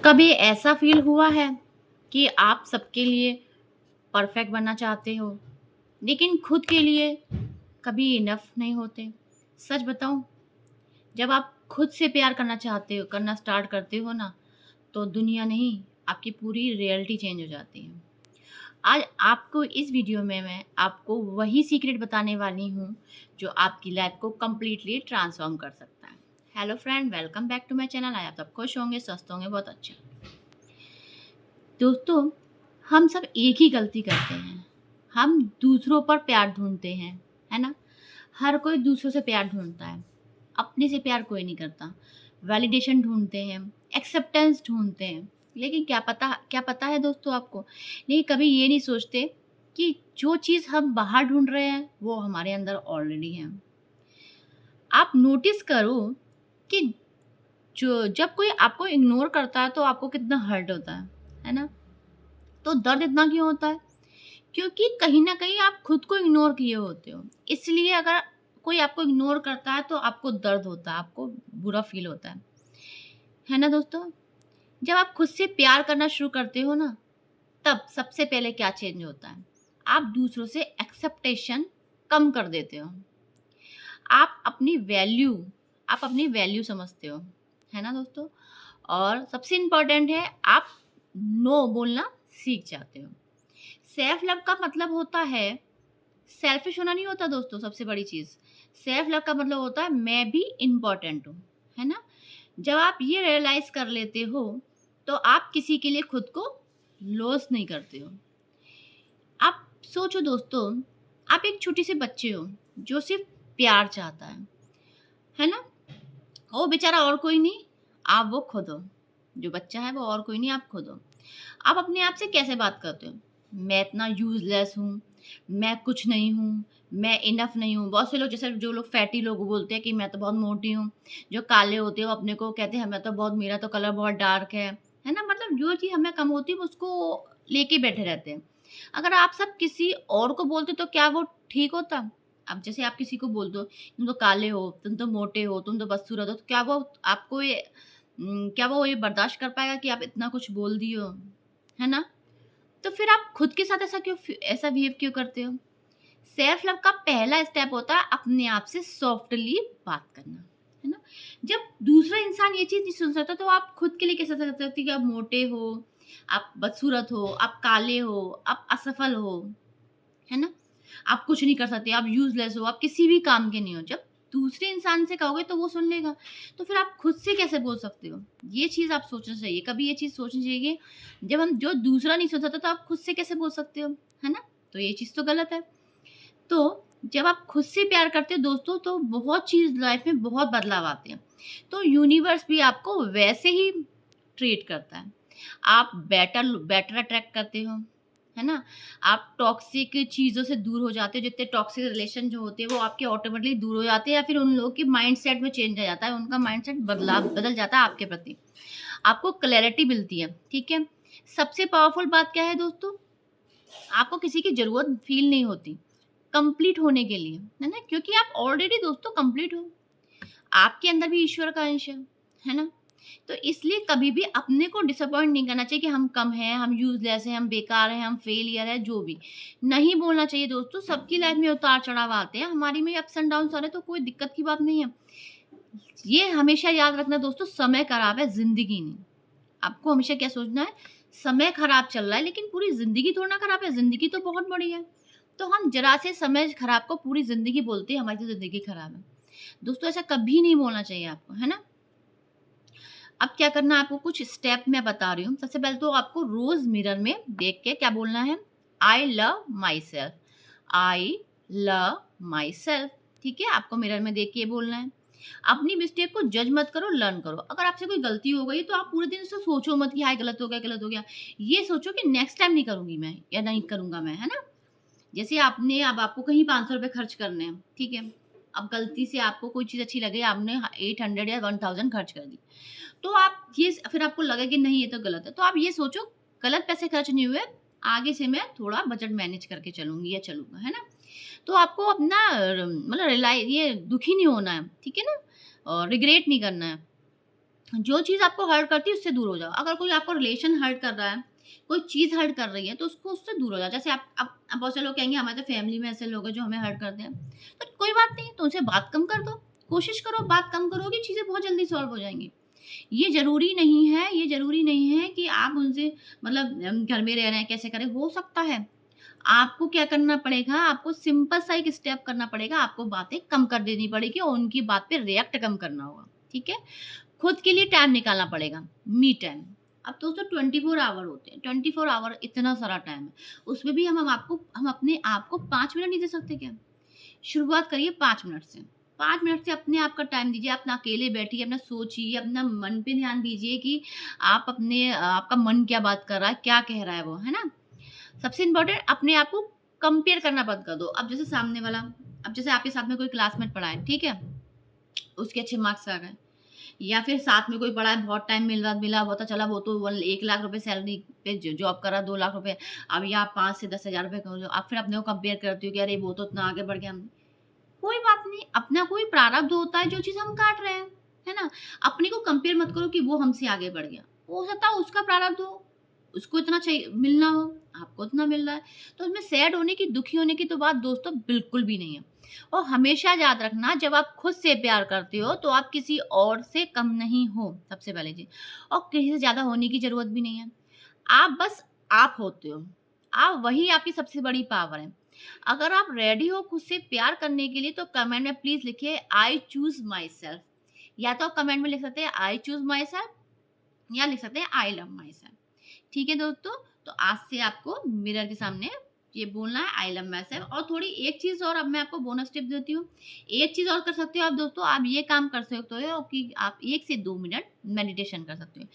कभी ऐसा फ़ील हुआ है कि आप सबके लिए परफ़ेक्ट बनना चाहते हो, लेकिन खुद के लिए कभी इनफ़ नहीं होते? सच बताऊँ, जब आप खुद से प्यार करना स्टार्ट करते हो ना, तो दुनिया नहीं, आपकी पूरी रियलिटी चेंज हो जाती है। आज आपको इस वीडियो में मैं आपको वही सीक्रेट बताने वाली हूँ, जो आपकी लाइफ़ को कंप्लीटली ट्रांसफ़ॉर्म कर सकता है। Hello friend, welcome back to my channel. I आप सब खुश होंगे, स्वस्थ होंगे, बहुत अच्छे। दोस्तों, हम सब एक ही गलती करते हैं। हम दूसरों पर प्यार ढूँढते हैं, है ना? हर कोई दूसरों से प्यार ढूँढता है, अपने से प्यार कोई नहीं करता। वैलिडेशन ढूँढते हैं, एक्सेप्टेंस ढूँढते हैं, लेकिन क्या पता है दोस्तों आपको? नहीं, कभी ये नहीं सोचते कि जो चीज़ हम बाहर ढूँढ रहे हैं, वो हमारे अंदर ऑलरेडी है। आप नोटिस करो कि जो जब कोई आपको इग्नोर करता है, तो आपको कितना हर्ट होता है ना? तो दर्द इतना क्यों होता है? क्योंकि कहीं न कहीं आप खुद को इग्नोर किए होते हो। इसलिए अगर कोई आपको इग्नोर करता है तो आपको दर्द होता है, आपको बुरा फ़ील होता है ना दोस्तों? जब आप खुद से प्यार करना शुरू करते हो ना, तब सबसे पहले क्या चेंज होता है? आप दूसरों से एक्सेप्टेशन कम कर देते हो। आप अपनी वैल्यू आप अपनी वैल्यू समझते हो, है ना दोस्तों? और सबसे इम्पोर्टेंट है, आप नो बोलना सीख जाते हो। सेल्फ लव का मतलब होता है, सेल्फिश होना नहीं होता दोस्तों। सबसे बड़ी चीज़, सेल्फ लव का मतलब होता है मैं भी इम्पोर्टेंट हूँ, है ना? जब आप ये रियलाइज़ कर लेते हो, तो आप किसी के लिए खुद को लॉस नहीं करते हो। आप सोचो दोस्तों, आप एक छोटे से बच्चे हो, जो सिर्फ़ प्यार चाहता है ना? वो बेचारा और कोई नहीं, आप वो खुद हो। जो बच्चा है वो और कोई नहीं, आप खुद हो। आप अपने आप से कैसे बात करते हो? मैं इतना यूज़लेस हूँ, मैं कुछ नहीं हूँ, मैं इनफ नहीं हूँ। बहुत से लोग, जैसे जो लोग फैटी लोग बोलते हैं कि मैं तो बहुत मोटी हूँ, जो काले होते हैं वो अपने को कहते हैं मैं तो बहुत, मेरा तो कलर बहुत डार्क है ना? मतलब जो चीज़ हमें कम होती है वो उसको लेके बैठे रहते हैं। अगर आप सब किसी और को बोलते तो क्या वो ठीक होता? अब जैसे आप किसी को बोल दो, तुम तो काले हो, तुम तो मोटे हो, तुम तो बदसूरत हो, तो क्या वो आपको क्या वो ये बर्दाश्त कर पाएगा कि आप इतना कुछ बोल दिए हो? है ना? तो फिर आप खुद के साथ ऐसा बिहेव क्यों करते हो? सेल्फ लव का पहला स्टेप होता है अपने आप से सॉफ्टली बात करना, है ना? जब दूसरा इंसान ये चीज़ नहीं सुन सकता, तो आप खुद के लिए कैसे सोच सकते हो कि आप मोटे हो, आप बदसूरत हो, आप काले हो, आप असफल हो, है ना? आप कुछ नहीं कर सकते, आप यूज़लेस हो, आप किसी भी काम के नहीं हो। जब दूसरे इंसान से कहोगे तो वो सुन लेगा, तो फिर आप खुद से कैसे बोल सकते हो? ये चीज़ आप सोचना चाहिए, कभी ये चीज़ सोचनी चाहिए कि जब हम जो दूसरा नहीं सोच सकता, तो आप खुद से कैसे बोल सकते हो, है ना? तो ये चीज़ तो गलत है। तो जब आप खुद से प्यार करते हो दोस्तों, तो बहुत चीज़ लाइफ में बहुत बदलाव आते हैं। तो यूनिवर्स भी आपको वैसे ही ट्रीट करता है। आप बेटर बेटर अट्रैक्ट करते हो, है ना? आप टॉक्सिक चीज़ों से दूर हो जाते हो, जितने टॉक्सिक रिलेशन जो होते हैं वो आपके ऑटोमेटिकली दूर हो जाते हैं, या फिर उन लोगों के माइंडसेट में चेंज आ जाता है, उनका माइंडसेट बदल जाता है आपके प्रति। आपको क्लैरिटी मिलती है, ठीक है? सबसे पावरफुल बात क्या है दोस्तों? आपको किसी की ज़रूरत फ़ील नहीं होती, कंप्लीट होने के लिए, है ना? क्योंकि आप ऑलरेडी दोस्तों कंप्लीट हो। आपके अंदर भी ईश्वर का अंश है ना? तो इसलिए कभी भी अपने को डिसअपॉइंट नहीं करना चाहिए कि हम कम हैं, हम यूज़लेस हैं, हम बेकार हैं, हम फेलियर हैं, जो भी। नहीं बोलना चाहिए दोस्तों, सबकी लाइफ़ में उतार-चढ़ाव आते हैं, हमारी में अप्स एंड डाउन्स आ रहे हैं, तो कोई दिक्कत की बात नहीं है। ये हमेशा याद रखना दोस्तों, समय खराब है, ज़िंदगी नहीं। आपको हमेशा क्या सोचना है, समय खराब चल रहा है, लेकिन पूरी ज़िंदगी थोड़ी ना खराब है, ज़िंदगी तो बहुत बड़ी है। तो हम ज़रा से समय खराब को पूरी ज़िंदगी बोलते हैं, हमारी तो ज़िंदगी खराब है। दोस्तों, ऐसा कभी नहीं बोलना चाहिए आपको, है ना? अब क्या करना है आपको, कुछ स्टेप मैं बता रही हूँ। सबसे पहले तो आपको रोज़ मिरर में देख के क्या बोलना है, I love my self, I love my self, ठीक है? आपको मिरर में देख के ये बोलना है। अपनी मिस्टेक को जज मत करो, लर्न करो। अगर आपसे कोई गलती हो गई तो आप पूरे दिन उसे सोचो मत कि हाय गलत हो गया, गलत हो गया। ये सोचो कि नेक्स्ट टाइम नहीं करूँगी मैं, या नहीं करूँगा मैं, है ना? जैसे आपने, अब आपको कहीं ₹500 खर्च करने हैं, ठीक है? अब गलती से आपको कोई चीज़ अच्छी लगी, आपने 800 या 1000 खर्च कर दी। तो आप ये फिर आपको लगा कि नहीं ये तो गलत है, तो आप ये सोचो गलत पैसे खर्च नहीं हुए, आगे से मैं थोड़ा बजट मैनेज करके चलूँगी या चलूँगा, है ना? तो आपको अपना मतलब ये दुखी नहीं होना है, ठीक है ना? और रिग्रेट नहीं करना है। जो चीज़ आपको हर्ट करती है उससे दूर हो जाओ। अगर कोई आपको रिलेशन हर्ट कर रहा है, कोई चीज़ हर्ट कर रही है तो उसको उससे दूर हो जाओ। जैसे आप अब बहुत से लोग कहेंगे हमारे तो फैमिली में ऐसे लोग हैं जो हमें हर्ट करते हैं। तो कोई बात नहीं, तो उनसे बात कम कर दो। कोशिश करो बात कम करोगे चीज़ें बहुत जल्दी सॉल्व हो जाएँगी। ये ज़रूरी नहीं है कि आप उनसे मतलब घर में रह रहे हैं कैसे करें, हो सकता है। आपको क्या करना पड़ेगा, आपको सिंपल सा एक स्टेप करना पड़ेगा, आपको बातें कम कर देनी पड़ेगी और उनकी बात पे रिएक्ट कम करना होगा, ठीक है? खुद के लिए टाइम निकालना पड़ेगा, मी टाइम। अब दोस्तों 24 आवर होते हैं, 24 आवर इतना सारा टाइम है, उसमें भी हम अपने आप को 5 मिनट नहीं दे सकते क्या? शुरुआत करिए 5 मिनट से। 5 मिनट से अपने आप का टाइम दीजिए, अपना अकेले बैठिए, अपना सोचिए, अपना मन पे ध्यान दीजिए कि आपका मन क्या बात कर रहा है, क्या कह रहा है वो, है ना? सबसे इम्पोर्टेंट अपने आप को कंपेयर करना बंद कर दो। अब जैसे आपके साथ में कोई क्लासमेट पढ़ा है, ठीक है? उसके अच्छे मार्क्स आ गए या फिर साथ में कोई पढ़ा है, बहुत टाइम मिला पता चला वो तो 1 लाख रुपए सैलरी पे जॉब कर रहा है, 2 लाख रुपए, अब ये आप 5 से 10,000 रुपए कमा रहे हो। आप फिर अपने को कंपेयर करते हो कि अरे वो तो इतना आगे बढ़ गया। कोई बात नहीं, अपना कोई प्रारब्ध होता है जो चीज़ हम काट रहे हैं, है ना? अपने को कंपेयर मत करो कि वो हमसे आगे बढ़ गया। हो सकता है उसका प्रारब्ध हो, उसको इतना चाहिए मिलना हो, आपको इतना मिल रहा है। तो उसमें सैड होने की, दुखी होने की तो बात दोस्तों बिल्कुल भी नहीं है। और हमेशा याद रखना, जब आप खुद से प्यार करते हो तो आप किसी और से कम नहीं हो, सबसे पहली चीज़। और किसी से ज़्यादा होने की ज़रूरत भी नहीं है। आप बस आप होते हो। आप वही आपकी सबसे बड़ी पावर है। अगर आप रेडी हो खुद से प्यार करने के लिए तो कमेंट में प्लीज़ लिखिए आई चूज़ माई सेल्फ, या तो कमेंट में लिख सकते हैं आई चूज़ माई सेल्फ या लिख सकते हैं आई लव माई सेल्फ। ठीक है दोस्तों? तो आज से आपको मिरर के सामने ये बोलना है आई लव माई सेल्फ। और थोड़ी एक चीज़ और अब मैं आपको बोनस टिप देती हूँ। एक चीज़ और कर सकते हो आप दोस्तों, आप ये काम कर सकते हो कि आप 1 से 2 मिनट मेडिटेशन कर सकते हो।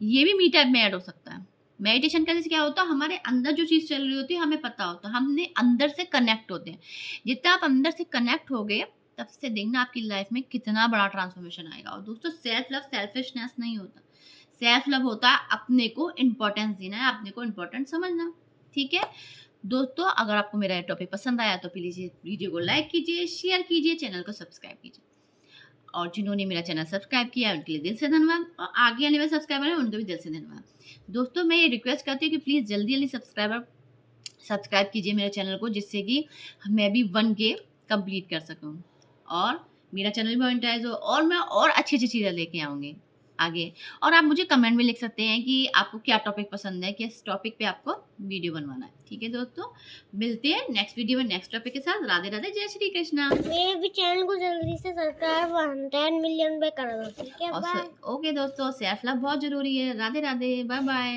ये भी मी टाइम में ऐड हो सकता है। मेडिटेशन करने से क्या होता है, हमारे अंदर जो चीज़ चल रही होती है हमें पता होता है, हमने अंदर से कनेक्ट होते हैं। जितना आप अंदर से कनेक्ट होगे तब से देखना आपकी लाइफ में कितना बड़ा ट्रांसफॉर्मेशन आएगा। और दोस्तों सेल्फ लव सेल्फिशनेस नहीं होता। सेल्फ लव होता है अपने को इम्पोर्टेंस देना है, अपने को इम्पोर्टेंट समझना। ठीक है? दोस्तों अगर आपको मेरा ये टॉपिक पसंद आया तो प्लीज़ वीडियो को लाइक कीजिए, शेयर कीजिए, चैनल को सब्सक्राइब कीजिए। और जिन्होंने मेरा चैनल सब्सक्राइब किया है उनके लिए दिल से धन्यवाद, और आगे आने वाले सब्सक्राइबर हैं उनको भी दिल से धन्यवाद। दोस्तों मैं ये रिक्वेस्ट करती हूँ कि प्लीज़ जल्दी-जल्दी सब्सक्राइब कीजिए मेरे चैनल को, जिससे कि मैं भी 1K कंप्लीट कर सकूँ और मेरा चैनल भी मोनेटाइज़ हो और मैं और अच्छी-अच्छी चीज़ें लेके आऊँगी आगे। और आप मुझे कमेंट में लिख सकते हैं कि आपको क्या टॉपिक पसंद है, किस टॉपिक पे आपको वीडियो बनवाना है। ठीक है दोस्तों? मिलते हैं नेक्स्ट वीडियो में नेक्स्ट टॉपिक के साथ। राधे राधे, जय श्री कृष्णा। मेरे भी चैनल को जल्दी से सब्सक्राइब 110 मिलियन पे कर दो, ठीक है? और बाय। ओके दोस्तों, सेल्फ लव बहुत ज़रूरी है। Radhe Radhe, bye bye.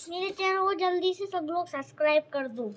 मेरे चैनल को जल्दी से सब लोग सब्सक्राइब कर दो।